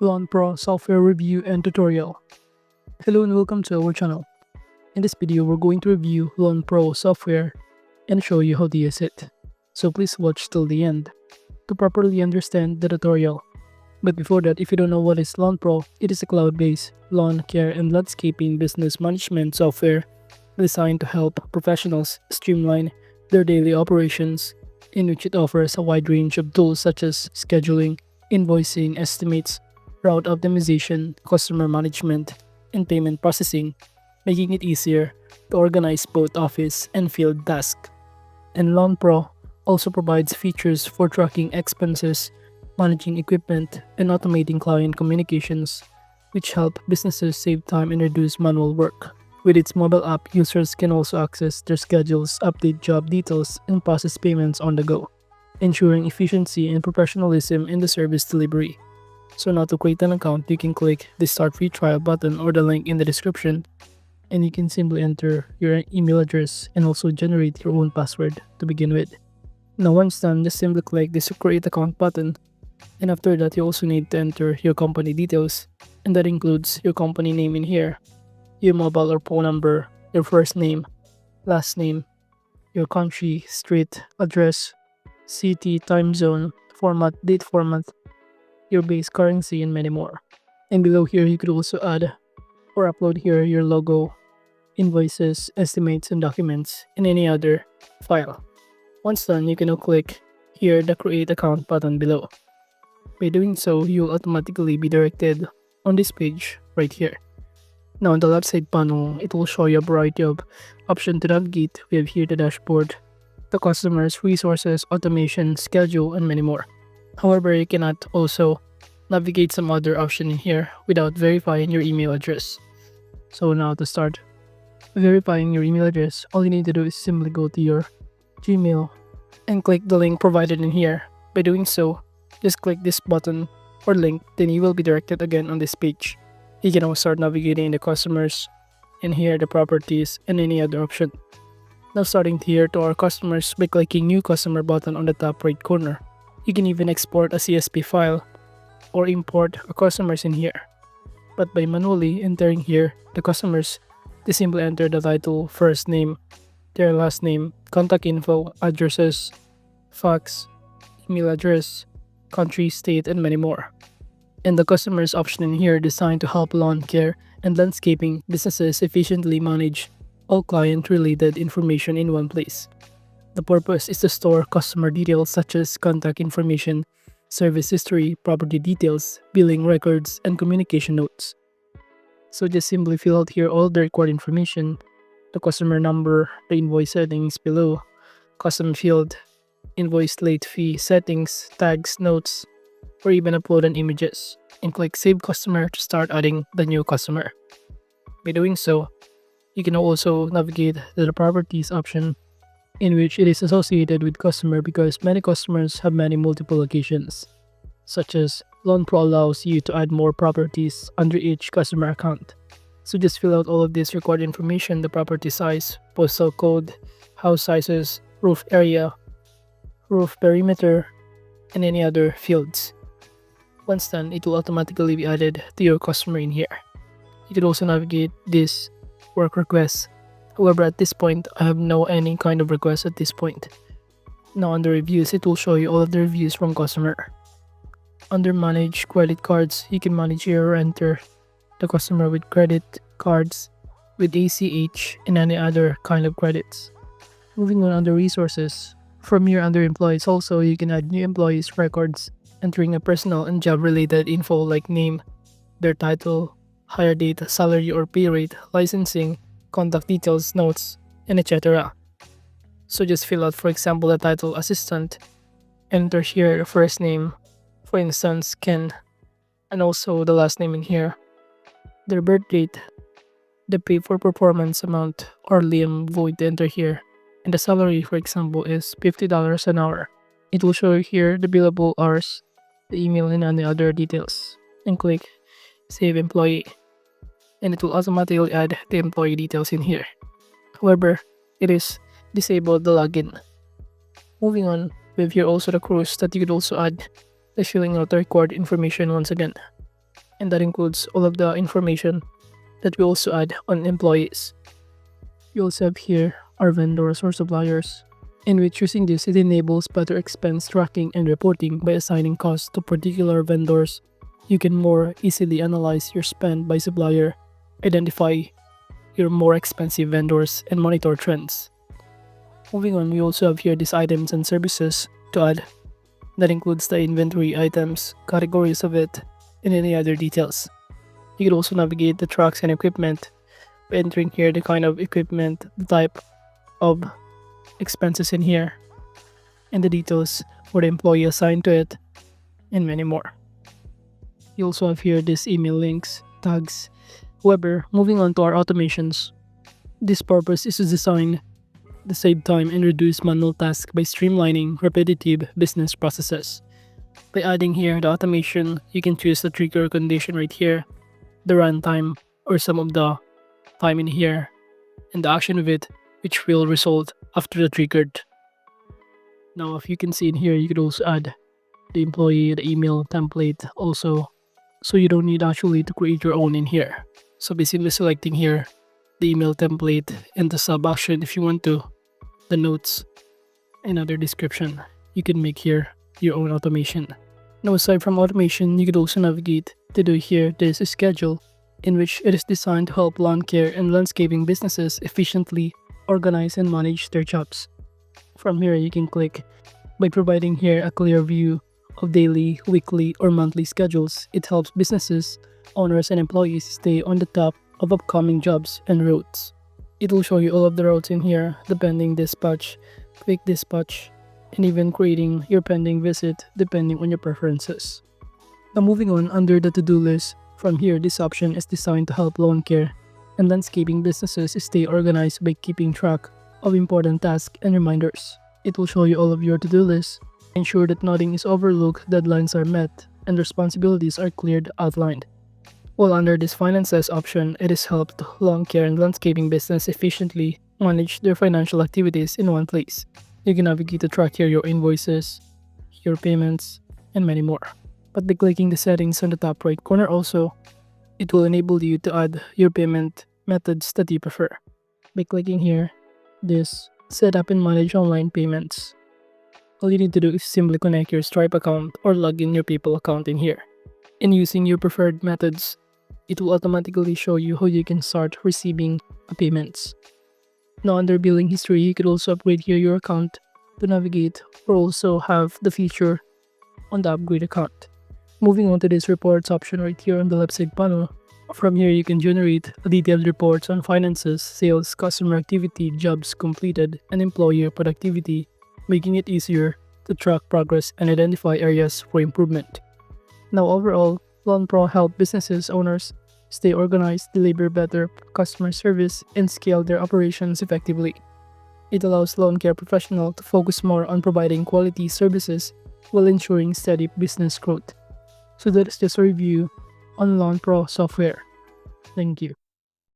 Loan Pro software review and tutorial. Hello and welcome to our channel. In this video, we're going to review Loan Pro software and show you how to use it. So please watch till the end to properly understand the tutorial. But before that, if you don't know what is Loan Pro, it is a cloud-based lawn care and landscaping business management software designed to help professionals streamline their daily operations, in which it offers a wide range of tools such as scheduling, invoicing, estimates, route optimization, customer management, and payment processing, making it easier to organize both office and field tasks. And Lawn Pro also provides features for tracking expenses, managing equipment, and automating client communications, which help businesses save time and reduce manual work. With its mobile app, users can also access their schedules, update job details, and process payments on the go, ensuring efficiency and professionalism in the service delivery. So now to create an account, you can click the Start Free Trial button or the link in the description, and you can simply enter your email address and also generate your own password to begin with. Now once done, just simply click this Create Account button, and after that you also need to enter your company details, and that includes your company name in here, your mobile or phone number, your first name, last name, your country, street, address, city, time zone, format, date format, your base currency, and many more. And below here, you could also add or upload here your logo, invoices, estimates, and documents in any other file. Once done, you can now click here the Create Account button below. By doing so, you'll automatically be directed on this page right here. Now on the left side panel, it will show you a variety of options to navigate. We have here the dashboard, the customers, resources, automation, schedule, and many more. However, you cannot also navigate some other option in here without verifying your email address. So now to start verifying your email address, all you need to do is simply go to your Gmail and click the link provided in here. By doing so, just click this button or link, then you will be directed again on this page. You can now start navigating the customers, and here the properties, and any other option. Now starting here to our customers by clicking New Customer button on the top right corner. You can even export a CSV file or import a customers in here. But by manually entering here the customers, they simply enter the title, first name, their last name, contact info, addresses, fax, email address, country, state, and many more. And the customers option in here designed to help lawn care and landscaping businesses efficiently manage all client-related information in one place. The purpose is to store customer details such as contact information, service history, property details, billing records, and communication notes. So just simply fill out here all the required information, the customer number, the invoice settings below, custom field, invoice late fee, settings, tags, notes, or even upload an images, and click Save Customer to start adding the new customer. By doing so, you can also navigate to the Properties option, in which it is associated with customer because many customers have many multiple locations, such as Loan Pro allows you to add more properties under each customer account. So just fill out all of this required information, the property size, postal code, house sizes, roof area, roof perimeter, and any other fields. Once done, it will automatically be added to your customer in here. You can also navigate this work requests. However, at this point, I have no any kind of request at this point. Now under reviews, it will show you all of the reviews from customer. Under manage credit cards, you can manage here or enter the customer with credit cards, with ACH, and any other kind of credits. Moving on under resources, from here under employees also, you can add new employees records, entering a personal and job related info like name, their title, hire date, salary or pay rate, licensing, contact details, notes, and etc. So just fill out, for example, the title assistant, enter here the first name, for instance Ken, and also the last name in here, their birth date, the pay for performance amount or Liam void to enter here, and the salary, for example, is $50 an hour. It will show you here the billable hours, the email, and any other details, and click Save Employee, and it will automatically add the employee details in here. However, it is disabled the login. Moving on, we have here also the cruise that you could also add the filling out the required information once again. and that includes all of the information that we also add on employees. You also have here our vendors or suppliers, in which using this it enables better expense tracking and reporting. By assigning costs to particular vendors, you can more easily analyze your spend by supplier, identify your more expensive vendors, and monitor trends. Moving on, we also have here these items and services to add. That includes the inventory items, categories of it, and any other details. You can also navigate the trucks and equipment by entering here the kind of equipment, the type of expenses in here, and the details for the employee assigned to it, and many more. You also have here these email links, tags. However, moving on to our automations, this purpose is to design to save time and reduce manual tasks by streamlining repetitive business processes. By adding here the automation, you can choose the trigger condition right here, the runtime, or some of the time in here, and the action of it, which will result after the triggered. Now, if you can see in here, you could also add the employee, the email template also, so you don't need actually to create your own in here. So basically selecting here the email template and the sub action if you want to, the notes and other description, you can make here your own automation. Now, aside from automation, you could also navigate to do here this schedule, in which it is designed to help lawn care and landscaping businesses efficiently organize and manage their jobs. From here, you can click. By providing here a clear view of daily, weekly, or monthly schedules, it helps businesses, owners, and employees stay on the top of upcoming jobs and routes. It will show you all of the routes in here, the pending dispatch, quick dispatch, and even creating your pending visit depending on your preferences. Now, moving on under the to-do list, from here this option is designed to help lawn care and landscaping businesses stay organized by keeping track of important tasks and reminders. It will show you all of your to-do lists, ensure that nothing is overlooked, deadlines are met, and responsibilities are clearly outlined. While under this finances option, it has helped lawn care and landscaping business efficiently manage their financial activities in one place. You can navigate to track here your invoices, your payments, and many more. But by clicking the settings on the top right corner also, it will enable you to add your payment methods that you prefer. By clicking here, this set up and manage online payments. All you need to do is simply connect your Stripe account or log in your PayPal account in here. And using your preferred methods, it will automatically show you how you can start receiving payments. Now, under billing history, you could also upgrade here your account to navigate or also have the feature on the upgrade account. Moving on to this reports option right here on the left side panel. From here, you can generate detailed reports on finances, sales, customer activity, jobs completed, and employer productivity, making it easier to track progress and identify areas for improvement. Now, overall, Lawn Pro help businesses owners stay organized, deliver better customer service, and scale their operations effectively. It allows lawn care professionals to focus more on providing quality services while ensuring steady business growth. So that is just a review on Lawn Pro software. Thank you.